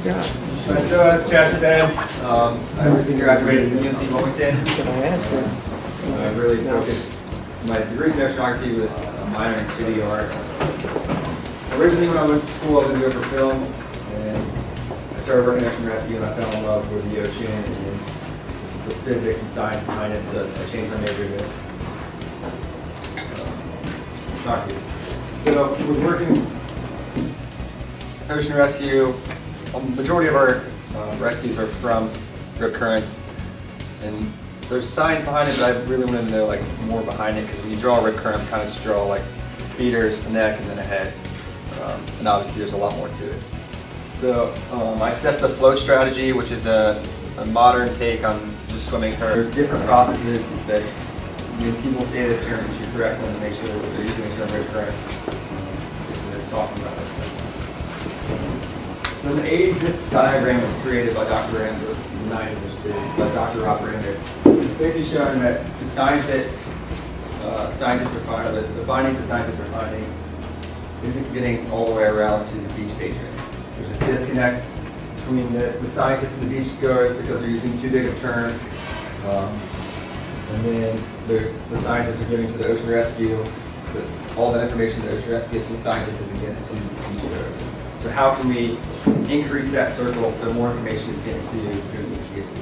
God. So as Chad said, I recently graduated from UNC Wilmington. I really focused. My degree in oceanography was a minor in studio art. Originally, when I went to school, I was going to go for film, and I started working in ocean rescue, and I fell in love with the ocean and just the physics and science behind it. So I changed my major to oceanography. So with working ocean rescue, the majority of our rescues are from rip currents, and there's science behind it, but I really wanted to know like more behind it, because when you draw a rip current, you kind of just draw like feeders, a neck, and then a head, and obviously there's a lot more to it. So I assessed the float strategy, which is a modern take on just swimming current. There are different processes that when people say this term, you should correct them and make sure that they're using the term rip current. They're talking about it. So the A-exist diagram was created by Dr. Randall, in the 90s, by Dr. Rob Randall. It's basically showing that the science that scientists are finding, the findings that scientists are finding, isn't getting all the way around to the beach patrons. There's a disconnect between the scientists and the beach goers because they're using too big of terms, and then the scientists are giving to the ocean rescue all that information the ocean rescue gets from the scientists isn't getting to the beach goers. So how can we increase that circle so more information is getting to who it needs to get to?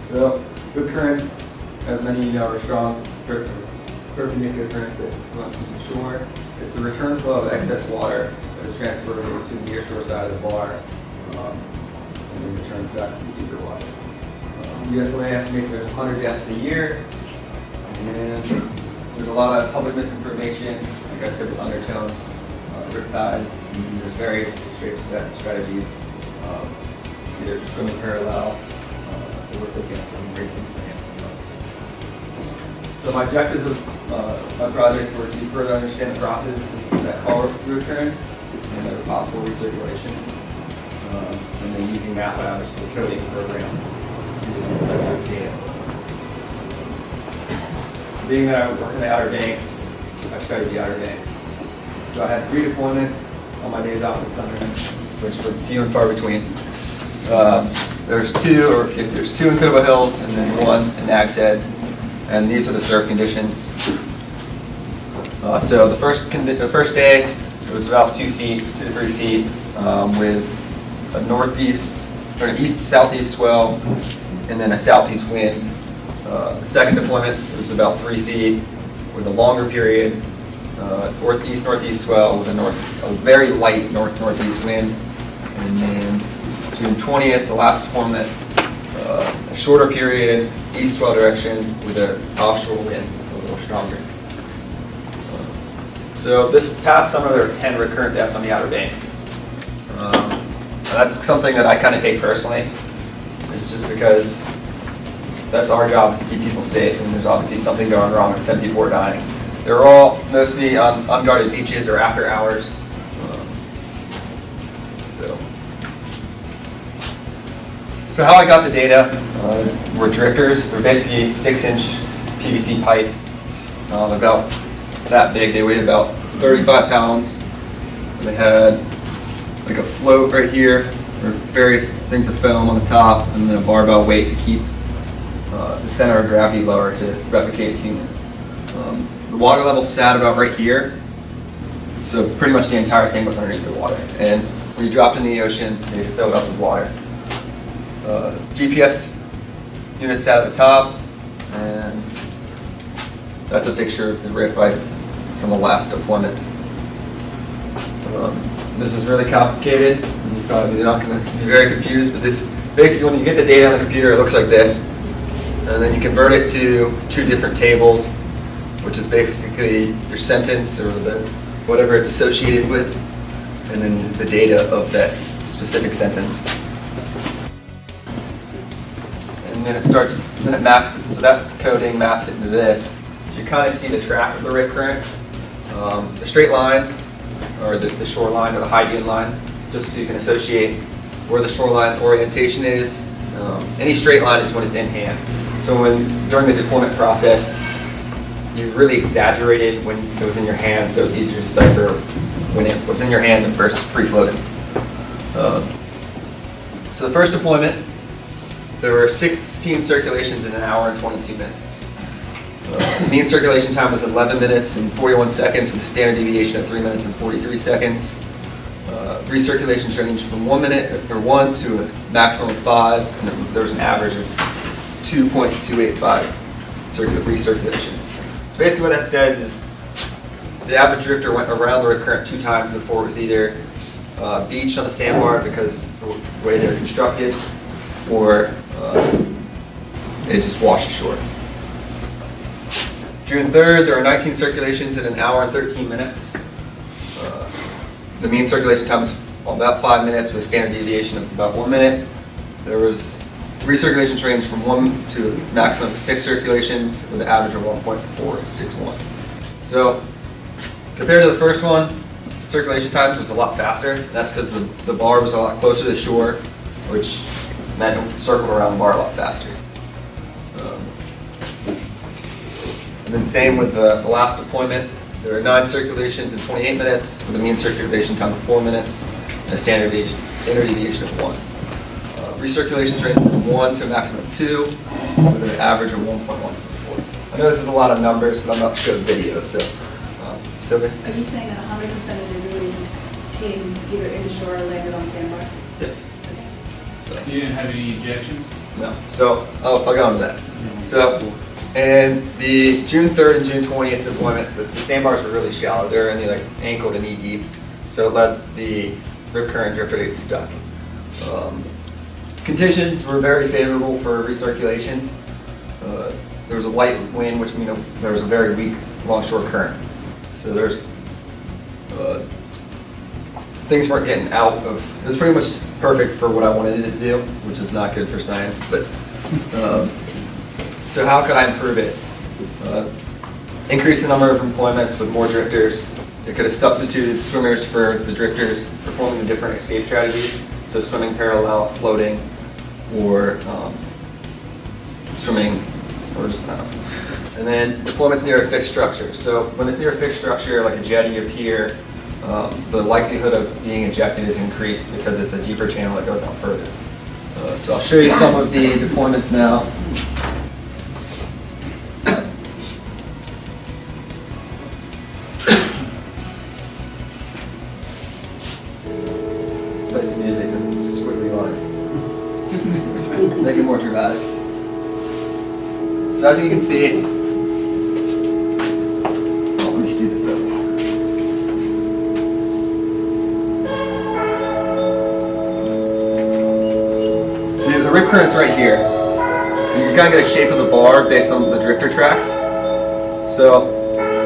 So, rip currents, as many of you know, are strong perpendicular currents that run to the shore. It's the return flow of excess water that is transported over to the near shore side of the bar, and then returns back to the deeper water. USLA estimates there's 100 deaths a year, and there's a lot of public misinformation, like I said, with undertone, rip tides, and there's various escape strategies, either swimming parallel, or looking at swimming racing plan. So my objectives of my project were to further understand the processes that cause rip currents and their possible recirculations, and then using MATLAB, which is a coding program, to study the data. Being that I work in the Outer Banks, I studied the Outer Banks. So I had 3 deployments on my days out in the summer, which were few and far between. There's 2 in Kootenai Hills, and then 1 in Nags Head, and these are the surf conditions. So the first day, it was about 2 to 3 feet, with a northeast or an east-southeast swell, and then a southeast wind. The second deployment was about 3 feet with a longer period, northeast swell with a very light northeast wind. And then June 20th, the last deployment, a shorter period, east swell direction with an offshore wind, a little stronger. So this past summer, there were 10 recurrent deaths on the Outer Banks. That's something that I kind of take personally. It's just because that's our job, is to keep people safe, and there's obviously something going wrong if 10 people are dying. They're all mostly on unguarded beaches or after hours. So how I got the data were drifters. They're basically 6-inch PVC pipe, about that big. They weighed about 35 pounds. And they had like a float right here, or various things of foam on the top, and then a barbell weight to keep the center of gravity lower to replicate a human. The water level sat about right here, so pretty much the entire thing was underneath the water. And when you dropped in the ocean, they filled up with water. GPS unit sat at the top, and that's a picture of the rip from the last deployment. This is really complicated, and you're probably not going to be very confused, but this basically, when you get the data on the computer, it looks like this, and then you convert it to 2 different tables, which is basically your sentence or whatever it's associated with, and then the data of that specific sentence. And then it maps it, so that coding maps it into this. So you kind of see the track of the rip current. The straight lines, or the shoreline or the high dune line, just so you can associate where the shoreline orientation is. Any straight line is when it's in hand. So during the deployment process, you really exaggerated when it was in your hand, so it's easier to decipher when it was in your hand and first free-floating. So the first deployment, there were 16 circulations in an hour and 22 minutes. Mean circulation time was 11 minutes and 41 seconds with a standard deviation of 3 minutes and 43 seconds. Recirculations ranged from 1 to a maximum of 5, and then there was an average of 2.285 recirculations. So basically what that says is the average drifter went around the recurrent 2 times before it was either beached on the sandbar because of the way they're constructed, or it just washed ashore. June 3rd, there were 19 circulations in an hour and 13 minutes. The mean circulation time was about 5 minutes with a standard deviation of about 1 minute. There was recirculations ranged from 1 to a maximum of 6 circulations with an average of 1.461. So compared to the first one, the circulation time was a lot faster. That's because the bar was a lot closer to the shore, which meant it circled around the bar a lot faster. And then same with the last deployment. There were 9 circulations in 28 minutes with a mean circulation time of 4 minutes and a standard deviation of 1. Recirculations range from 1 to a maximum of 2 with an average of 1.124. I know this is a lot of numbers, but I'm not sure of video, so. Sylvia? Are you saying that 100% of the buoys came either inshore or landed on sandbar? Yes. Okay. So, You didn't have any ejections? no. So I'll go on to that. So, and the June 3rd and June 20th deployment, the sandbars were really shallow. They were only like ankle to knee deep, so it led the rip current drifter to get stuck. Conditions were very favorable for recirculations. There was a light wind, which means there was a very weak longshore current. So there's things weren't getting out of. It was pretty much perfect for what I wanted it to do, which is not good for science. But so how could I improve it? Increase the number of employments with more drifters. It could have substituted swimmers for the drifters, performing the different escape strategies. So swimming parallel, floating, or swimming, or just and then deployments near a fixed structure. So when it's near a fixed structure, like a jetty or pier, the likelihood of being ejected is increased because it's a deeper channel that goes out further. So I'll show you some of the deployments now. Play some music because it's just squiggly lines. Make it more dramatic. So as you can see, let me speed this up. So the rip current's right here. You can kind of get a shape of the bar based on the drifter tracks. So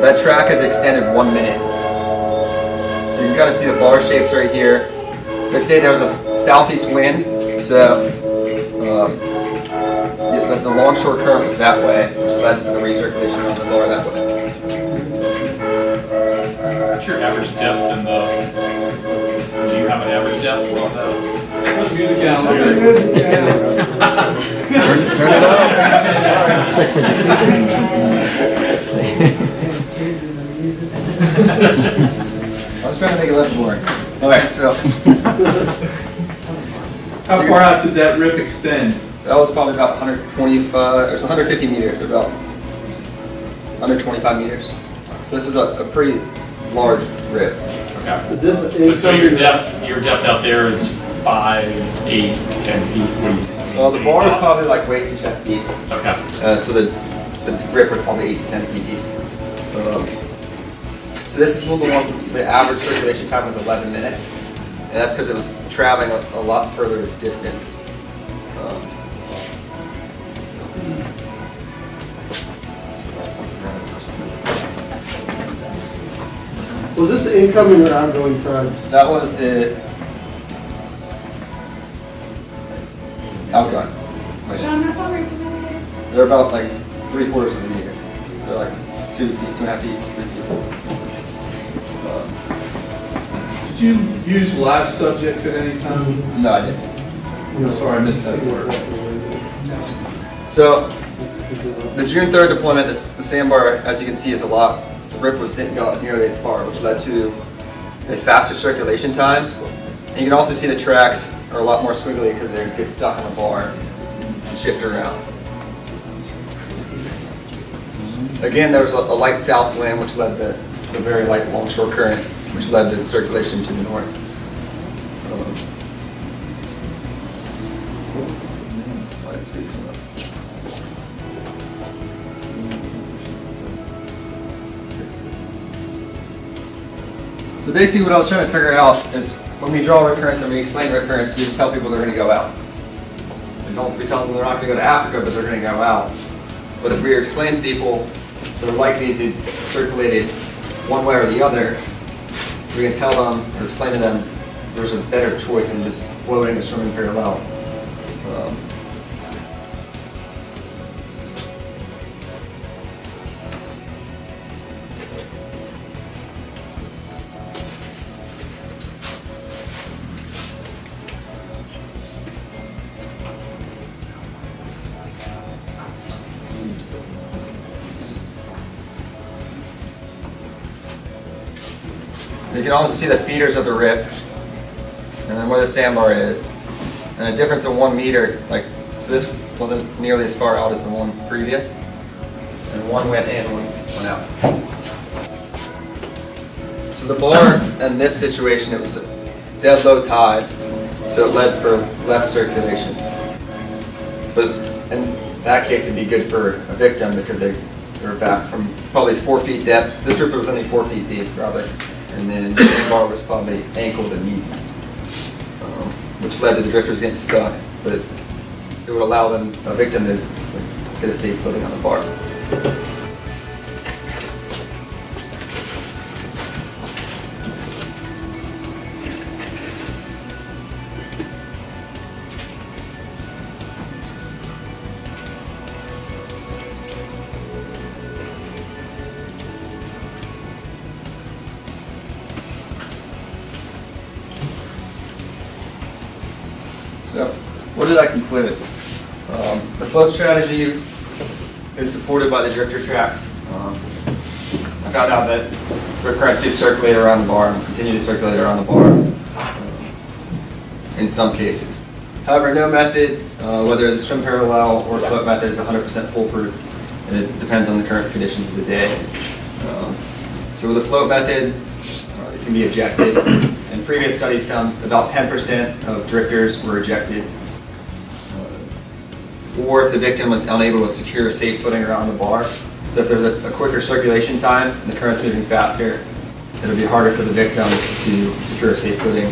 that track is extended 1 minute. So you can kind of see the bar shapes right here. This day there was a southeast wind, so the longshore current was that way, which led to the recirculation on the bar that way. What's your average depth in the, do you have an average depth on the? Put music down. Turn it up. I was trying to make it less boring. All right, so. How far out did that rip extend? That was probably about 125, or it's 150 meters, about 125 meters. So this is a pretty large rip. Okay. Is this So your depth out there is 5, 8, 10 feet? Well, the bar is probably like waist to chest deep. Okay. So the rip was probably 8 to 10 feet deep. So this is the average circulation time was 11 minutes. And that's because it was traveling a lot further distance. Was this the incoming or outgoing tides? That was it. Outgoing. Shawn, how tall are you? They're about like 3/4 of a meter. So like 2 feet, 2.5 feet, 3 feet. Did you use live subjects at any time? No, I didn't. No, sorry, I missed that word. So the June 3rd deployment, the sandbar, as you can see, is a lot. The rip didn't go nearly as far, which led to a faster circulation time. And you can also see the tracks are a lot more squiggly because they get stuck on the bar and shift around. Again, there was a light south wind which led to the very light longshore current, which led the circulation to the north. Why did it speed so much? So basically what I was trying to figure out is when we draw rip currents and we explain rip currents, we just tell people they're going to go out. We tell them they're not going to go to Africa, but they're going to go out. But if we explain to people they're likely to circulate it one way or the other, we can tell them or explain to them there's a better choice than just floating or swimming parallel. You can also see the feeders of the rip, and then where the sandbar is, and a difference of 1 meter. So this wasn't nearly as far out as the one previous, and one went in, one went out. So the bar in this situation, it was dead low tide, so it led for less circulations. But in that case, it'd be good for a victim because they were back from probably 4 feet depth. This rip was only 4 feet deep, probably. And then the sandbar was probably ankle to knee, which led to the drifters getting stuck, but it would allow them, a victim, to get a safe footing on the bar. So, what did I conclude? The float strategy is supported by the drifter tracks. I found out that rip currents do circulate around the bar and continue to circulate around the bar in some cases. However, no method, whether the swim parallel or float method, is 100% foolproof, and it depends on the current conditions of the day. So with the float method, it can be ejected. And previous studies found about 10% of drifters were ejected. Or if the victim was unable to secure a safe footing around the bar. So if there's a quicker circulation time and the current's moving faster, it'll be harder for the victim to secure a safe footing.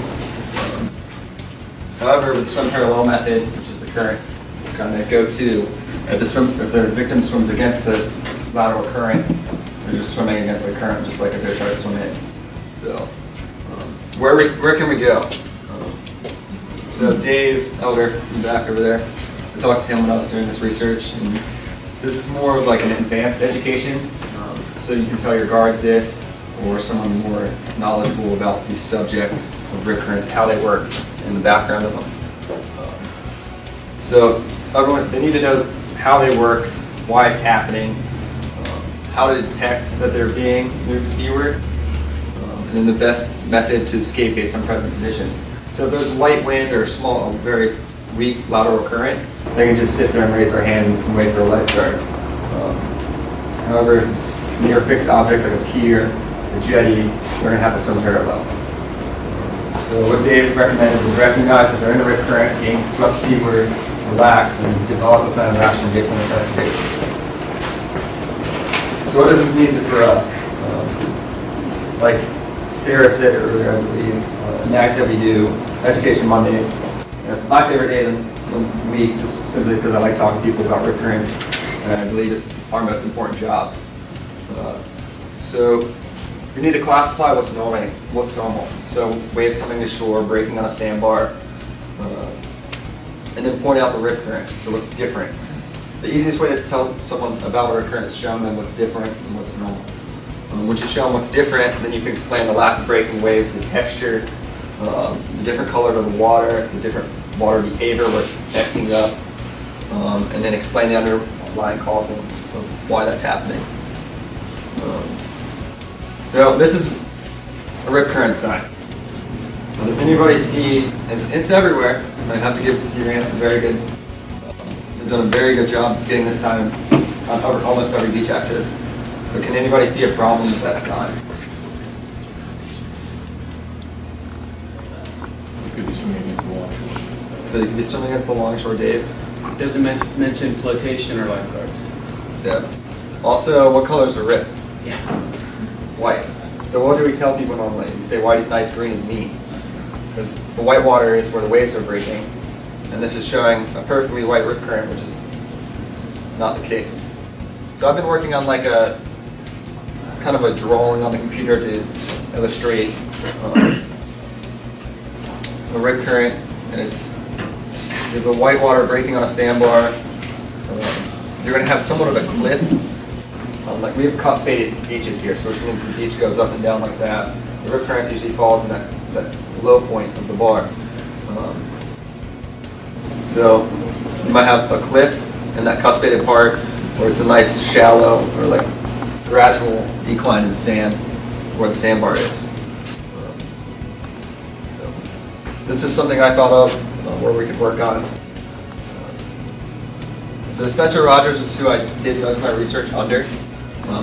However, with the swim parallel method, which is the current kind of go-to, if the victim swims against the lateral current, they're just swimming against the current, just like if they try to swim in. So, where can we go? So Dave Elder, in the back over there, I talked to him when I was doing this research, and this is more of like an advanced education. So you can tell your guards this, or someone more knowledgeable about the subject of rip currents, how they work, and the background of them. So everyone, they need to know how they work, why it's happening, how to detect that they're being moved seaward, and then the best method to escape based on present conditions. So if there's light wind or small, very weak lateral current, they can just sit there and raise their hand and wait for a lifeguard. However, if it's near a fixed object like a pier, a jetty, they're going to have to swim parallel. So what Dave recommends is recognize that they're in a rip current, being swept seaward, relax, and develop a plan of action based on the current conditions. So what does this mean for us? Like Sarah said earlier, I believe, Nags that we do, Education Mondays. And it's my favorite day of the week, just simply because I like talking to people about rip currents, and I believe it's our most important job. So we need to classify what's normal. So waves coming to shore, breaking on a sandbar, and then point out the rip current. So what's different? The easiest way to tell someone about a rip current is show them what's different and what's normal. Once you show them what's different, then you can explain the lack of breaking waves, the texture, the different color of the water, the different water behavior, where it's Xing up, and then explain the underlying cause of why that's happening. So this is a rip current sign. Now, does anybody see, it's everywhere, I have to give C-RAN a very good, they've done a very good job getting this sign on almost every beach access. But can anybody see a problem with that sign? You could be swimming against the water. So you could be swimming against the longshore, Dave. It doesn't mention flotation or lifeguards. Yeah. Also, what colors are rip? Yeah. White. So what do we tell people normally? We say white is nice, green is mean. Because the white water is where the waves are breaking, and this is showing a perfectly white rip current, which is not the case. So I've been working on like a kind of a drawing on the computer to illustrate a rip current, and it's you have the white water breaking on a sandbar. You're going to have somewhat of a cliff. Like we have cuspated beaches here, so which means the beach goes up and down like that. The rip current usually falls in that low point of the bar. So you might have a cliff in that cuspated part, or it's a nice shallow or like gradual decline in the sand where the sandbar is. So this is something I thought of where we could work on. So Spencer Rogers is who I did most of my research under.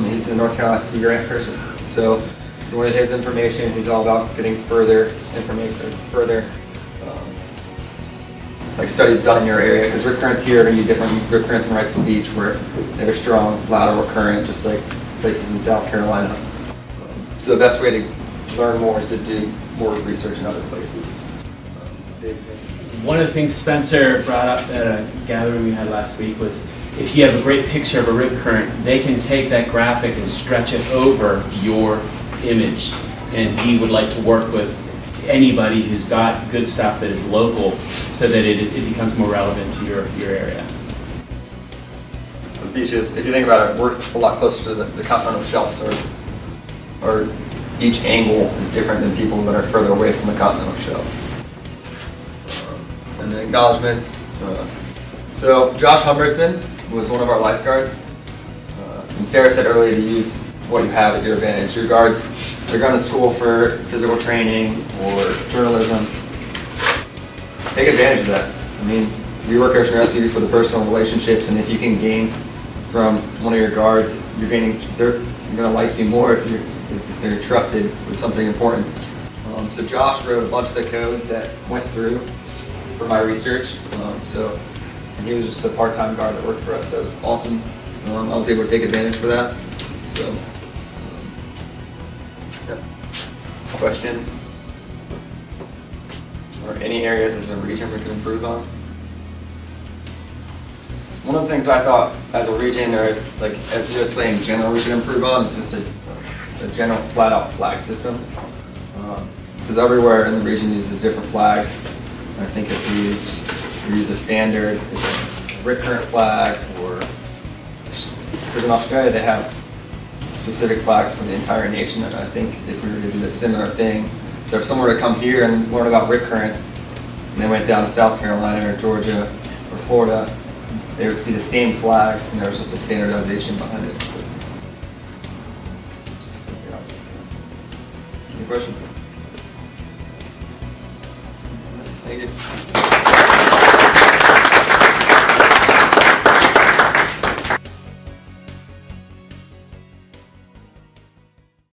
He's the North Carolina Sea Grant person. So if you wanted his information, he's all about getting further information, like studies done in your area. Because rip currents here are going to be different rip currents in Wrightsville Beach, where they have a strong lateral current, just like places in South Carolina. So the best way to learn more is to do more research in other places. Dave? One of the things Spencer brought up at a gathering we had last week was if you have a great picture of a rip current, they can take that graphic and stretch it over your image. And he would like to work with anybody who's got good stuff that is local so that it becomes more relevant to your area. Those beaches, if you think about it, we're a lot closer to the continental shelf, so our beach angle is different than people that are further away from the continental shelf. And the acknowledgements. So Josh Humbertson was one of our lifeguards. And Sarah said earlier to use what you have at your advantage. Your guards, they're going to school for physical training or journalism. Take advantage of that. I mean, we work ocean rescue for the personal relationships, and if you can gain from one of your guards, they're going to like you more if they're trusted with something important. So Josh wrote a bunch of the code that went through for my research. And he was just a part-time guard that worked for us. So it was awesome. I was able to take advantage for that. So, yeah. Questions? Or any areas as a region we can improve on? One of the things I thought as a region, or as USA in general, we could improve on is just a general flat-out flag system. Because everywhere in the region uses different flags. I think if you use a standard rip current flag, or because in Australia they have specific flags for the entire nation, and I think if we were to do a similar thing, so if someone were to come here and learn about rip currents, and they went down to South Carolina or Georgia or Florida, they would see the same flag, and there was just a standardization behind it. Just something else. Any questions? Thank you.